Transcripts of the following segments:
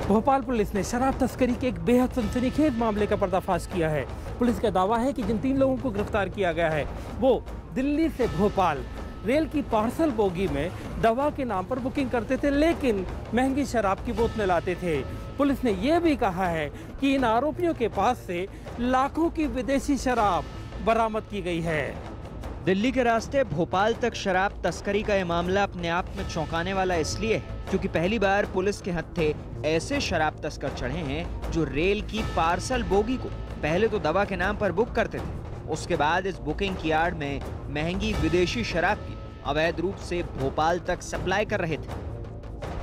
Bhopal police ने शराब तस्करी के एक बेहद सनसनीखेज मामले का पर्दाफाश किया है। पुलिस का दावा है कि जिन 3 लोगों को गिरफ्तार किया गया है वो दिल्ली से भोपाल रेल की पार्सल बोगी में दवा के नाम पर बुकिंग करते थे, लेकिन महंगी शराब की बोतलें लाते थे। पुलिस ने यह भी कहा है कि इन आरोपियों के पास से लाखों की विदेशी शराब बरामद की गई है। दिल्ली के रास्ते भोपाल तक शराब तस्करी का यह मामला अपने आप में चौंकाने वाला इसलिए है क्योंकि पहली बार पुलिस के हत्थे ऐसे शराब तस्कर चढ़े हैं जो रेल की पार्सल बोगी को पहले तो दवा के नाम पर बुक करते थे, उसके बाद इस बुकिंग की आड़ में महंगी विदेशी शराब की अवैध रूप से भोपाल तक सप्लाई कर रहे थे।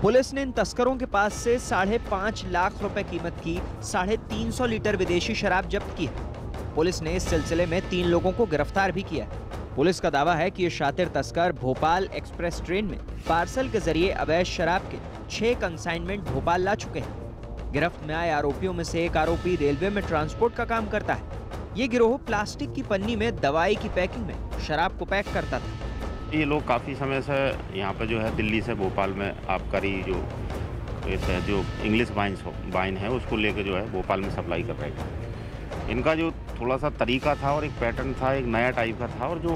पुलिस ने इन तस्करों के पास से 5.5 लाख रुपए कीमत की 350 लीटर विदेशी शराब जब्त की है। पुलिस ने इस सिलसिले में 3 लोगों को गिरफ्तार भी किया है। पुलिस का दावा है कि ये शातिर तस्कर भोपाल एक्सप्रेस ट्रेन में पार्सल के जरिए अवैध शराब के 6 कंसाइनमेंट भोपाल ला चुके हैं। गिरफ्त में आए आरोपियों में से एक आरोपी रेलवे में ट्रांसपोर्ट का काम करता है। ये गिरोह प्लास्टिक की पन्नी में दवाई की पैकिंग में शराब को पैक करता था। ये लोग काफ़ी समय से यहाँ पर जो है दिल्ली से भोपाल में आबकारी जो इंग्लिश वाइन है उसको लेकर जो है भोपाल में सप्लाई कर रहे थे। इनका जो थोड़ा सा तरीका था और एक पैटर्न था, एक नया टाइप का था, और जो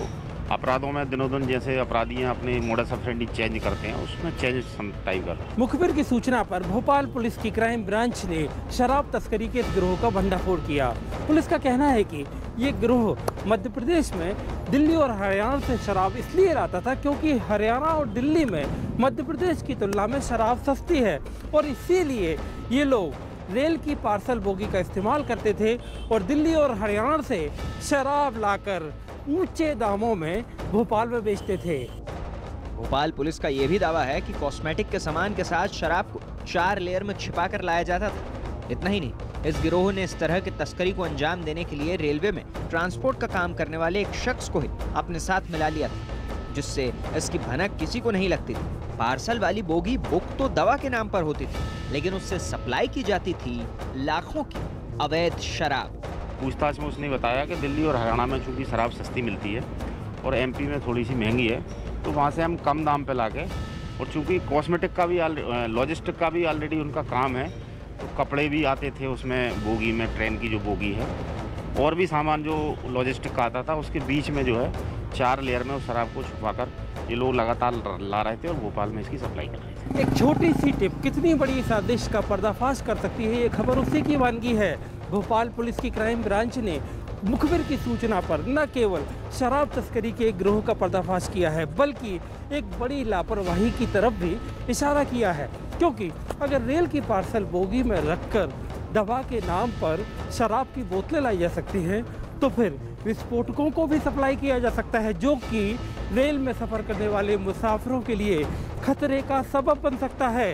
अपराधों में दिनों दिन जैसे अपराधी अपने मोडस ऑपरेंडी चेंज करते हैं उसमें चेंज टाइप का था। मुखबिर की सूचना पर भोपाल पुलिस की क्राइम ब्रांच ने शराब तस्करी के इस गिरोह का भंडाफोड़ किया। पुलिस का कहना है कि ये गिरोह मध्य प्रदेश में दिल्ली और हरियाणा से शराब इसलिए लाता था क्योंकि हरियाणा और दिल्ली में मध्य प्रदेश की तुलना में शराब सस्ती है और इसीलिए ये लोग रेल की पार्सल बोगी का इस्तेमाल करते थे और दिल्ली और हरियाणा से शराब लाकर ऊंचे दामों में भोपाल में बेचते थे। भोपाल पुलिस का यह भी दावा है कि कॉस्मेटिक के सामान के साथ शराब को 4 लेयर में छिपा कर लाया जाता था। इतना ही नहीं, इस गिरोह ने इस तरह की तस्करी को अंजाम देने के लिए रेलवे में ट्रांसपोर्ट का काम करने वाले एक शख्स को ही अपने साथ मिला लिया था, जिससे इसकी भनक किसी को नहीं लगती थी। पार्सल वाली बोगी बुक तो दवा के नाम पर होती थी, लेकिन उससे सप्लाई की जाती थी लाखों की अवैध शराब। पूछताछ में उसने बताया कि दिल्ली और हरियाणा में चूँकि शराब सस्ती मिलती है और एमपी में थोड़ी सी महंगी है, तो वहाँ से हम कम दाम पे लाके, और चूँकि कॉस्मेटिक का भी लॉजिस्टिक का भी ऑलरेडी उनका काम है, तो कपड़े भी आते थे उसमें बोगी में, ट्रेन की जो बोगी है, और भी सामान जो लॉजिस्टिक का आता था, उसके बीच में जो है 4 लेयर में उस शराब को छुपाकर ये लोग लगातार ला रहे थे और भोपाल में इसकी सप्लाई कर रहे थे। एक छोटी सी टिप कितनी बड़ी साजिश का पर्दाफाश कर सकती है, ये खबर उसी की वानगी है। भोपाल पुलिस की क्राइम ब्रांच ने मुखबिर की सूचना पर न केवल शराब तस्करी के एक गिरोह का पर्दाफाश किया है, बल्कि एक बड़ी लापरवाही की तरफ भी इशारा किया है, क्योंकि अगर रेल की पार्सल बोगी में रखकर दवा के नाम पर शराब की बोतलें लाई जा सकती हैं, तो फिर विस्फोटकों को भी सप्लाई किया जा सकता है, जो कि रेल में सफ़र करने वाले मुसाफिरों के लिए खतरे का सबब बन सकता है।